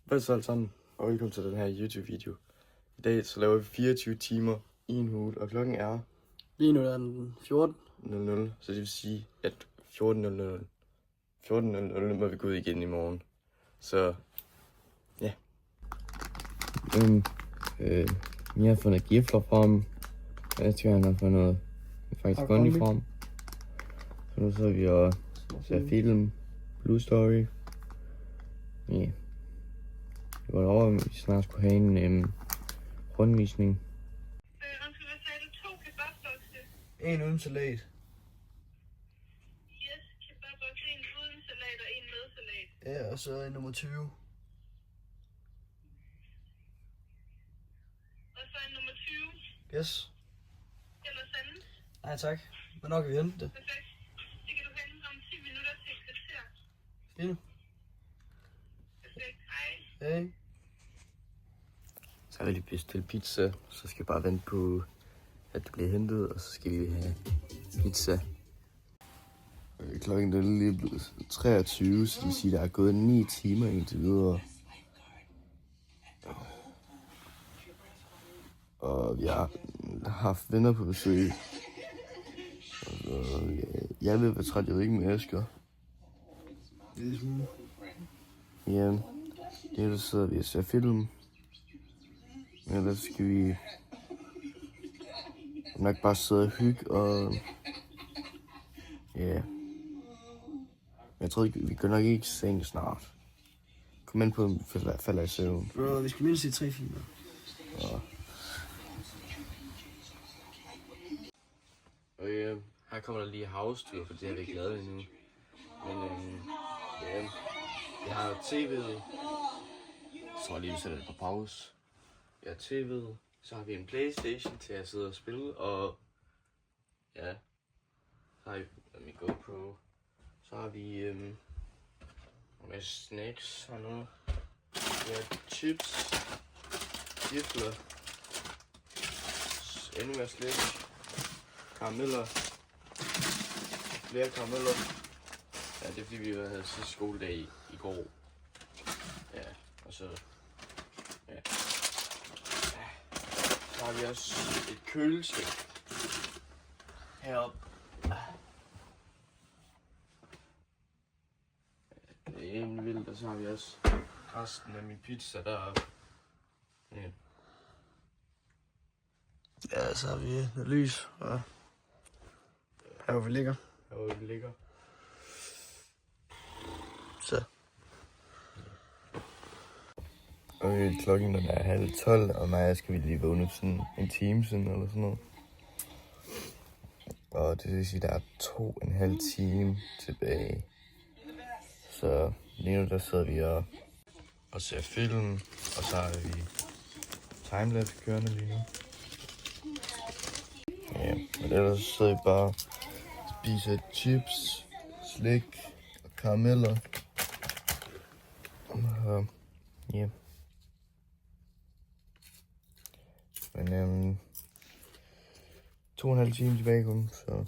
Hvad så alt sammen, og velkommen til den her YouTube-video. I dag så laver vi 24 timer i en hul, og klokken er... Lige nu er den 14.00, så det vil sige, at 14.00 må vi gå ud igen i morgen. Så, ja. Jeg har fundet gifler frem. Næste gang har fundet faktisk Gunny frem. Så nu så vi og ser film, Blue Story. Ja. Det var over, at vi snart skulle have en rundvisning. Undskyld, hvad sagde du? 2 kebabbokse? en uden salat. Yes, kebabbokse, 1 uden salat og 1 med salat. Ja, og så nummer 20. Og så en nummer 20. Yes. Eller sende. Nej tak. Hvornår kan vi hente det? Perfekt. Det kan du hente om 10 minutter til et kvarter. Lige nu. Perfekt. Hej. Hey. Så har vi lige bestilt pizza, så skal vi bare vente på, at det bliver hentet, og så skal vi have pizza. Klokken er lige blevet 23, så det vil sige, at der er gået 9 timer indtil videre. Og vi har haft venner på besøg. Og jeg ved, hvor træt jeg er ikke med Asger. Ja, det er der sidder vi og ser film. Ellers skal vi nok bare sidde og hygge og... Ja. Jeg tror ikke, vi går nok ikke i seng snart. Kom ind på en falder i søvn. Bro, vi skal mindst se 3 filmer. Ja. Og her kommer der lige havstyr, for det har vi ikke lavet endnu. Men ja, jeg har tv'et. Så tror lige, vi sætter det på pause. Jeg har tv'et. Så har vi en Playstation til at sidde og spille, og ja, så har vi min GoPro. Så har vi med snacks og noget. Vi har chips, gifler, endnu mere slik, karameller, flere karameller. Ja, det er fordi vi havde sidste skoledag i går. Ja, og så ja. Så har vi også et køleskab heroppe. Det er egentlig vildt, og så har vi også resten af min pizza deroppe. Ja. Ja, så har vi noget lys, og her hvor vi ligger. Her hvor vi ligger. Så. Og klokken er 11:30, og mig skal vi lige vågne sådan en time siden eller sådan noget. Og det vil sige, at der er 2,5 timer tilbage. Så lige nu der sidder vi og ser film, og så har vi timelapse kørende lige nu. Ja, men ellers så sidder vi bare og spiser chips, slik og karameller. Og ja. Men 2,5 timer tilbage kun, så...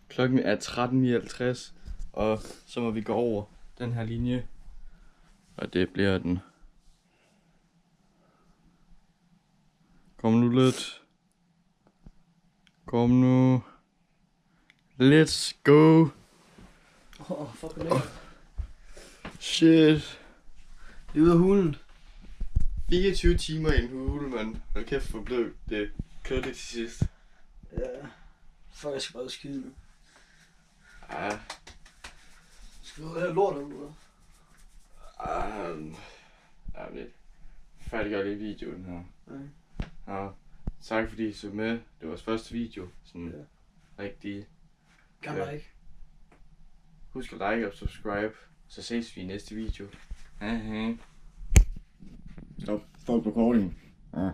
Klokken er 13:59, og så må vi gå over den her linje. Og det bliver den. Kom nu lidt. Kom nu. Let's go. Fucking lækker. Shit. Det er ude af hulen. 24 timer i en hule, mand. Hold kæft, hvor blev det kedeligt til sidst. Ja. Fuck, jeg skal bare skide nu. Ja. Skal du have lort eller Ja, lidt. Færdiggør lige videoen her. Okay. Ja. Tak fordi I så med. Det var vores første video. Sådan rigtig. Kan like. Husk at like og subscribe. Så ses vi i næste video. Stop recording. Ja.